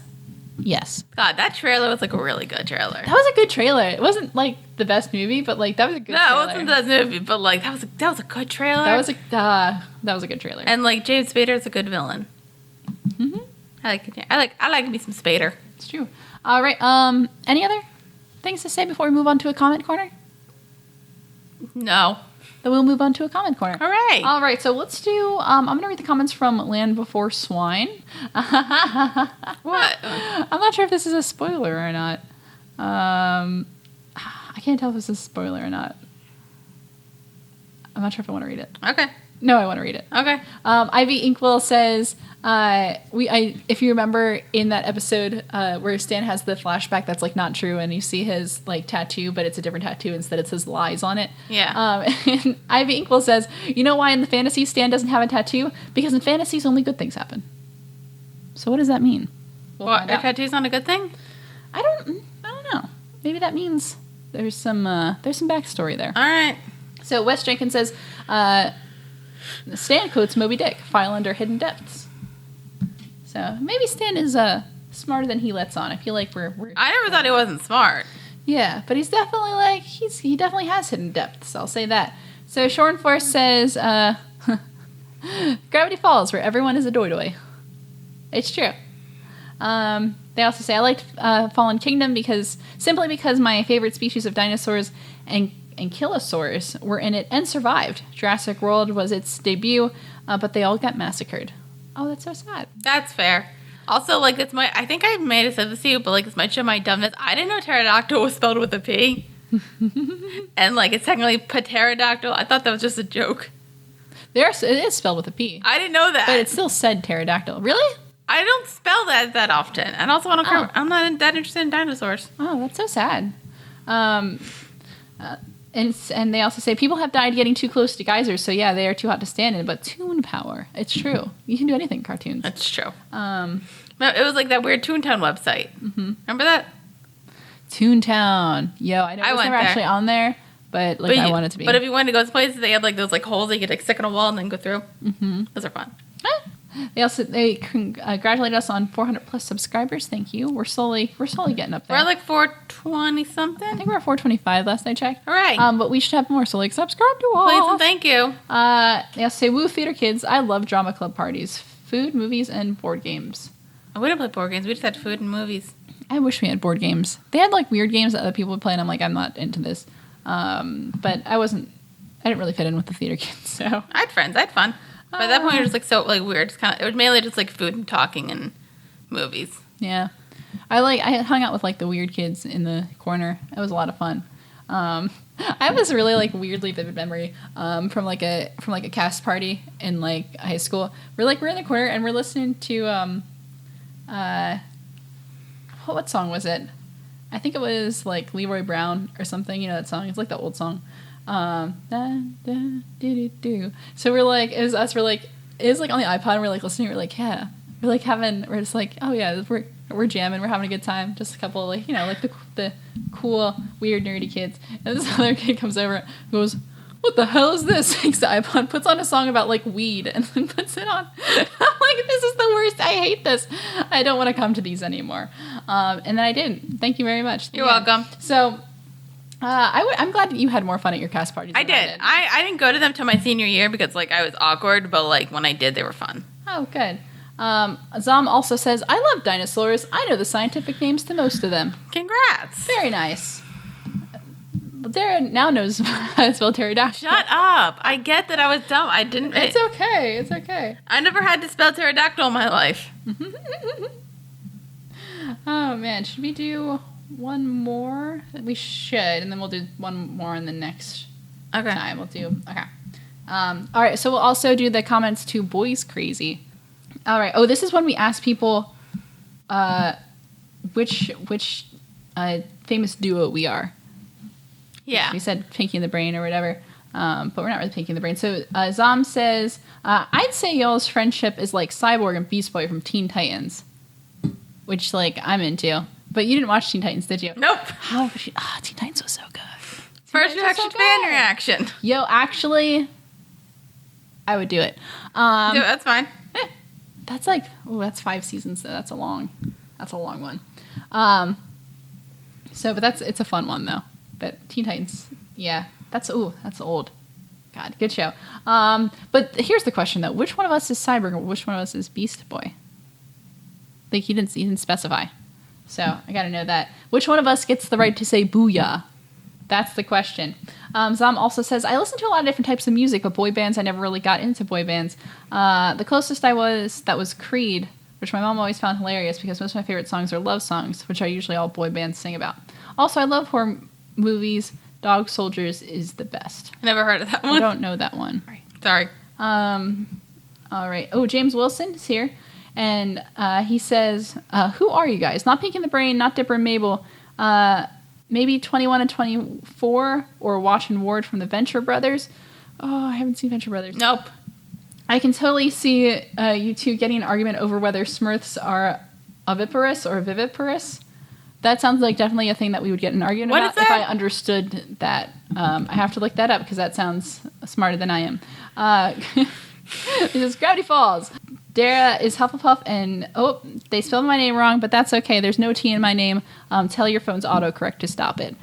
Yes. God, that trailer was like a really good trailer. That was a good trailer. It wasn't like the best movie, but like that was a good trailer. No, it wasn't the best movie, but like that was a good trailer. That was a good trailer. And like James Spader's a good villain. Mm-hmm. I like me some Spader. It's true. All right. Any other things to say before we move on to a comment corner? No. Then we'll move on to a comment corner. All right. All right. So let's do. I'm going to read the comments from Land Before Swine. What? I'm not sure if this is a spoiler or not. I can't tell if this is a spoiler or not. I'm not sure if I want to read it. Okay. No, I want to read it. Okay. Ivy Inkwell says, if you remember in that episode where Stan has the flashback that's like not true, and you see his like tattoo, but it's a different tattoo instead. It says lies on it. Yeah. And Ivy Inkwell says, you know why in the fantasy Stan doesn't have a tattoo? Because in fantasies only good things happen. So what does that mean? We'll What? find A out. tattoo's not a good thing? I don't know. Maybe that means there's some backstory there. All right. So Wes Jenkins says, Stan quotes Moby Dick, file under hidden depths. So maybe Stan is smarter than he lets on. I feel like we're I never thought he wasn't smart. yeah, but he's definitely like he definitely has hidden depths. I'll say that. So Shorn Force says, Gravity Falls, where everyone is a doy. It's true. They also say I liked Fallen Kingdom because my favorite species of dinosaurs and kilosaurs were in it and survived. Jurassic World was its debut, but they all got massacred. Oh, that's so sad. That's fair. Also, like, I think I may have said this to you, but, like, it's might show my dumbness. I didn't know pterodactyl was spelled with a P. And, like, it's technically pterodactyl. I thought that was just a joke. It is spelled with a P. I didn't know that. But it still said pterodactyl. Really? I don't spell that often. And also, I don't care. I'm not that interested in dinosaurs. Oh, that's so sad. And they also say people have died getting too close to geysers, so yeah, they are too hot to stand in. But Toon Power, it's true. You can do anything in cartoons. That's true. No, it was like that weird Toontown website. Mm-hmm. Remember that? Toontown. Yo, I know I it was went never there. actually on there, but like I wanted to be. But if you wanted to go to places, they had like those like holes that you could like stick on a wall and then go through. Mm-hmm. Those are fun. They congratulated us on 400 plus subscribers. Thank you. We're slowly getting up there. We're like 420 something. I think we're at 425 last I checked. All right. But we should have more. So like subscribe to us. Please and thank you. They also say woo theater kids. I love drama club parties, food, movies, and board games. Oh, we didn't play board games. We just had food and movies. I wish we had board games. They had like weird games that other people would play, and I'm like, I'm not into this. But I didn't really fit in with the theater kids. So I had friends. I had fun. But at that point, it was just like so like weird. It was mainly just like food and talking and movies. yeah, I hung out with like the weird kids in the corner. It was a lot of fun. I have this really like weirdly vivid memory from like a cast party in like high school. We're in the corner and we're listening to what song was it? I think it was like Leroy Brown or something. You know that song? It's like the old song. So we're like, it was us. We're like, it was like on the iPod. And we're like listening. We're like, yeah. We're just like, oh yeah, we're jamming. We're having a good time. Just a couple of like, you know, like the cool, weird, nerdy kids. And this other kid comes over and goes, what the hell is this? Takes the iPod, puts on a song about like weed, and then puts it on. I'm like, this is the worst. I hate this. I don't want to come to these anymore. And then I didn't. Thank you very much. You're welcome. So, I'm glad that you had more fun at your cast parties. I did. I didn't go to them till my senior year because like I was awkward, but like when I did, they were fun. Oh, good. Zom also says, I love dinosaurs. I know the scientific names to most of them. Congrats. Very nice. Dara now knows how to spell pterodactyl. Shut up. I get that I was dumb. I didn't. It's okay. It's okay. I never had to spell pterodactyl in my life. Oh man, should we do one more? We should, and then we'll do one more in the next time. We'll do all right, so we'll also do the comments to Boys Crazy. All right. Oh, this is when we ask people which famous duo we are. Yeah. We said Pinky and the Brain or whatever, but we're not really Pinky and the Brain. So Zom says, I'd say y'all's friendship is like Cyborg and Beast Boy from Teen Titans, which like I'm into. But you didn't watch Teen Titans, did you? Nope. Teen Titans was so good. First reaction, fan reaction. Yo, actually, I would do it. Yeah, that's fine. That's like, that's 5 seasons. So that's a long one. But it's a fun one though. But Teen Titans, yeah, that's old. God, good show. But here's the question though: which one of us is Cyborg and which one of us is Beast Boy? Like he didn't specify, so I got to know that. Which one of us gets the right to say "booyah"? That's the question. Zom also says, I listen to a lot of different types of music, but boy bands, I never really got into boy bands. The closest that was Creed, which my mom always found hilarious because most of my favorite songs are love songs, which are usually all boy bands sing about. Also, I love horror movies. Dog Soldiers is the best. I never heard of that one. I don't know that one. Sorry. All right. Oh, James Wilson is here. And he says, who are you guys? Not Pinky and the Brain, not Dipper and Mabel. Maybe 21 and 24 or Watch and Ward from the Venture Brothers. Oh, I haven't seen Venture Brothers. Nope. I can totally see you two getting an argument over whether Smurfs are oviparous or viviparous. That sounds like definitely a thing that we would get an argument What about is that? if I understood that. I have to look that up because that sounds smarter than I am. This is Gravity Falls. Dara is Hufflepuff, and they spelled my name wrong, but that's okay. There's no T in my name. Tell your phone's autocorrect to stop it.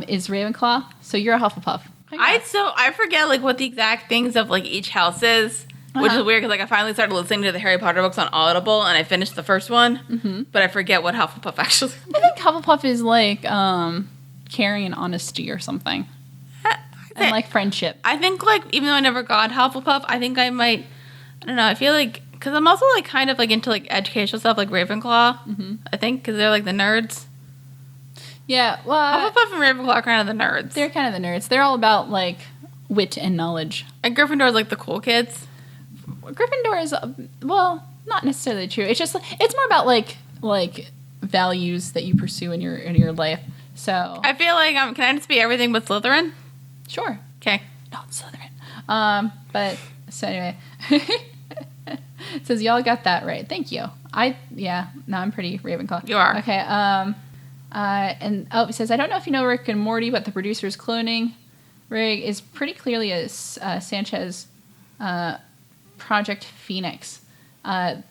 Is Ravenclaw? So you're a Hufflepuff. I forget like what the exact things of like each house is, which is weird because like I finally started listening to the Harry Potter books on Audible, and I finished the first one, but I forget what Hufflepuff actually. I think Hufflepuff is like caring and honesty or something, and like friendship. I think like even though I never got Hufflepuff, I think I might. I don't know. I feel like because I'm also like kind of like into like educational stuff, like Ravenclaw. I think because they're like the nerds. Yeah, well, Hufflepuff and Ravenclaw are kind of the nerds. They're kind of the nerds. They're all about like wit and knowledge. And Gryffindor is like the cool kids. Gryffindor is well, not necessarily true. It's just it's more about like values that you pursue in your life. So I feel like can I just be everything but Slytherin? Sure. Okay. Not Slytherin. But so anyway, it says y'all got that right. Thank you. I'm pretty Ravenclaw. You are. Okay. And it says I don't know if you know Rick and Morty, but the producer's cloning rig is pretty clearly a Sanchez Project Phoenix. The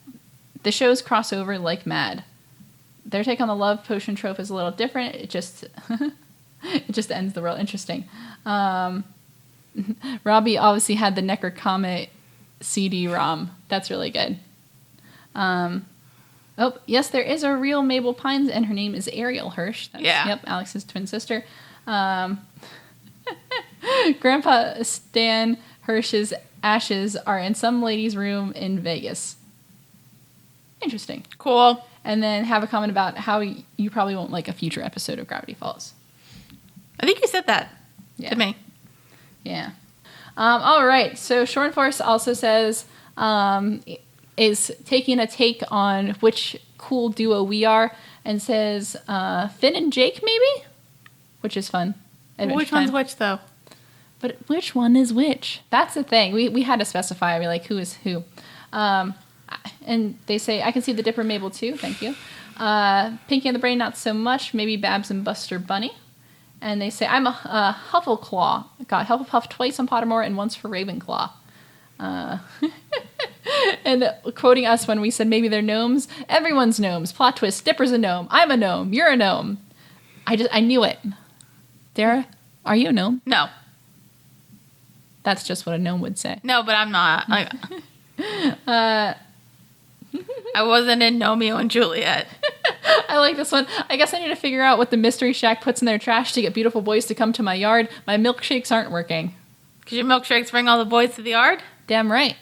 shows cross over like mad. Their take on the love potion trope is a little different. It just ends the world. Interesting. Robbie obviously had the Necrocomet CD-ROM. That's really good. Yes, there is a real Mabel Pines, and her name is Ariel Hirsch. Yep, Alex's twin sister. Grandpa Stan Hirsch's ashes are in some lady's room in Vegas. Interesting. Cool. And then have a comment about how you probably won't like a future episode of Gravity Falls. I think you said that to me. Yeah. All right. So Shorn Force also says is taking a take on which cool duo we are and says Finn and Jake maybe, which is fun. Which one's which though? But which one is which? That's the thing. We had to specify. We're like, who is who? And they say, I can see the Dipper Mabel too. Thank you. Pinky and the Brain, not so much. Maybe Babs and Buster Bunny. And they say, I'm a Huffleclaw. Got Hufflepuff twice on Pottermore and once for Ravenclaw. And quoting us when we said maybe they're gnomes. Everyone's gnomes. Plot twist. Dipper's a gnome. I'm a gnome. You're a gnome. I knew it. Dara, are you a gnome? No. That's just what a gnome would say. No, but I'm not. I wasn't in Romeo and Juliet. I like this one. I guess I need to figure out what the Mystery Shack puts in their trash to get beautiful boys to come to my yard. My milkshakes aren't working. Because your milkshakes bring all the boys to the yard? Damn right.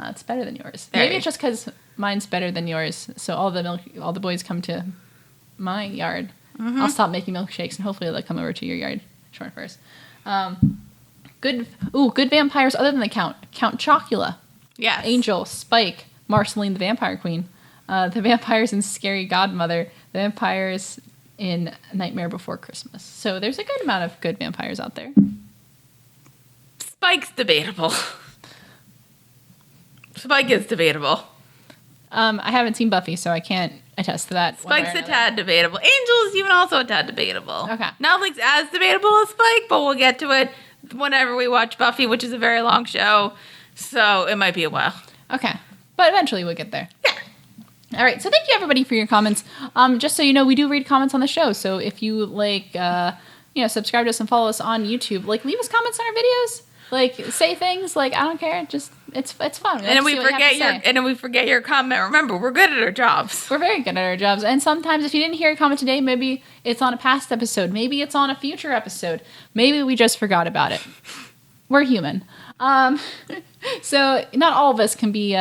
It's better than yours. Very. Maybe it's just because mine's better than yours. So all the boys come to my yard. I'll stop making milkshakes and hopefully they'll come over to your yard. Short first. Good vampires other than the Count. Count Chocula. Yes. Angel, Spike, Marceline the Vampire Queen. The vampires in Scary Godmother. The vampires in Nightmare Before Christmas. So there's a good amount of good vampires out there. Spike's debatable. Spike is debatable. I haven't seen Buffy, so I can't attest to that. one way or Spike's a another. tad debatable. Angel is even also a tad debatable. Okay. Nothing's as debatable as Spike, but we'll get to it whenever we watch Buffy, which is a very long show. So it might be a while. Okay. But eventually we'll get there. Yeah. All right. So thank you everybody for your comments. Just so you know, we do read comments on the show. So if you subscribe to us and follow us on YouTube, leave us comments on our videos. Say things. I don't care. Just it's fun. And then we forget your comment. Remember, we're good at our jobs. We're very good at our jobs. And sometimes if you didn't hear a comment today, maybe it's on a past episode. Maybe it's on a future episode. Maybe we just forgot about it. We're human. So not all of us can be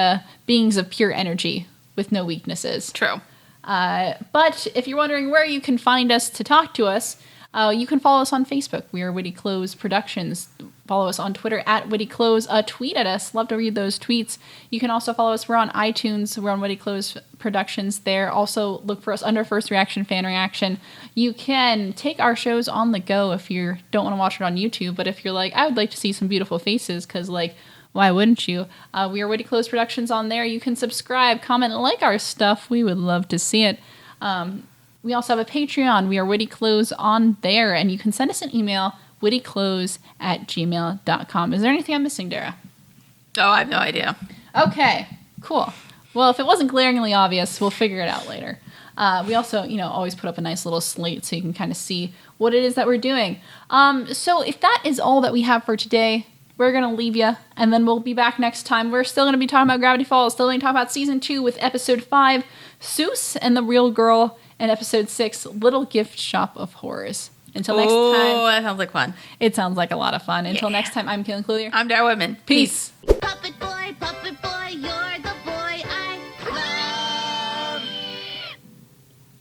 beings of pure energy with no weaknesses. True. But if you're wondering where you can find us to talk to us, you can follow us on Facebook. We are Witty Clothes Productions. Follow us on Twitter at Witty Clothes. Tweet at us. Love to read those tweets. You can also follow us. We're on iTunes. We're on Witty Clothes Productions there. Also look for us under First Reaction, Fan Reaction. You can take our shows on the go if you don't want to watch it on YouTube. But if you're I would like to see some beautiful faces because, why wouldn't you? We are Witty Clothes Productions on there. You can subscribe, comment, and like our stuff. We would love to see it. We also have a Patreon. We are Witty Clothes on there. And you can send us an email, wittyclothes@gmail.com. Is there anything I'm missing, Dara? Oh, I have no idea. Okay, cool. Well, if it wasn't glaringly obvious, we'll figure it out later. We also, always put up a nice little slate so you can kind of see what it is that we're doing. So if that is all that we have for today, we're going to leave you, and then we'll be back next time. We're still going to be talking about Gravity Falls, still going to talk about Season 2 with Episode 5, Seuss and the Real Girl, and Episode 6, Little Gift Shop of Horrors. Until next time. Oh, that sounds like fun. It sounds like a lot of fun. Until next time, I'm Cailin Clothier. I'm Dara Whitman. Peace. Puppet boy, you're the boy I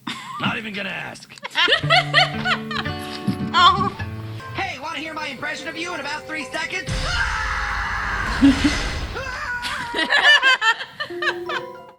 love. Not even gonna ask. Oh. Hey, want to hear my impression of you in about 3 seconds?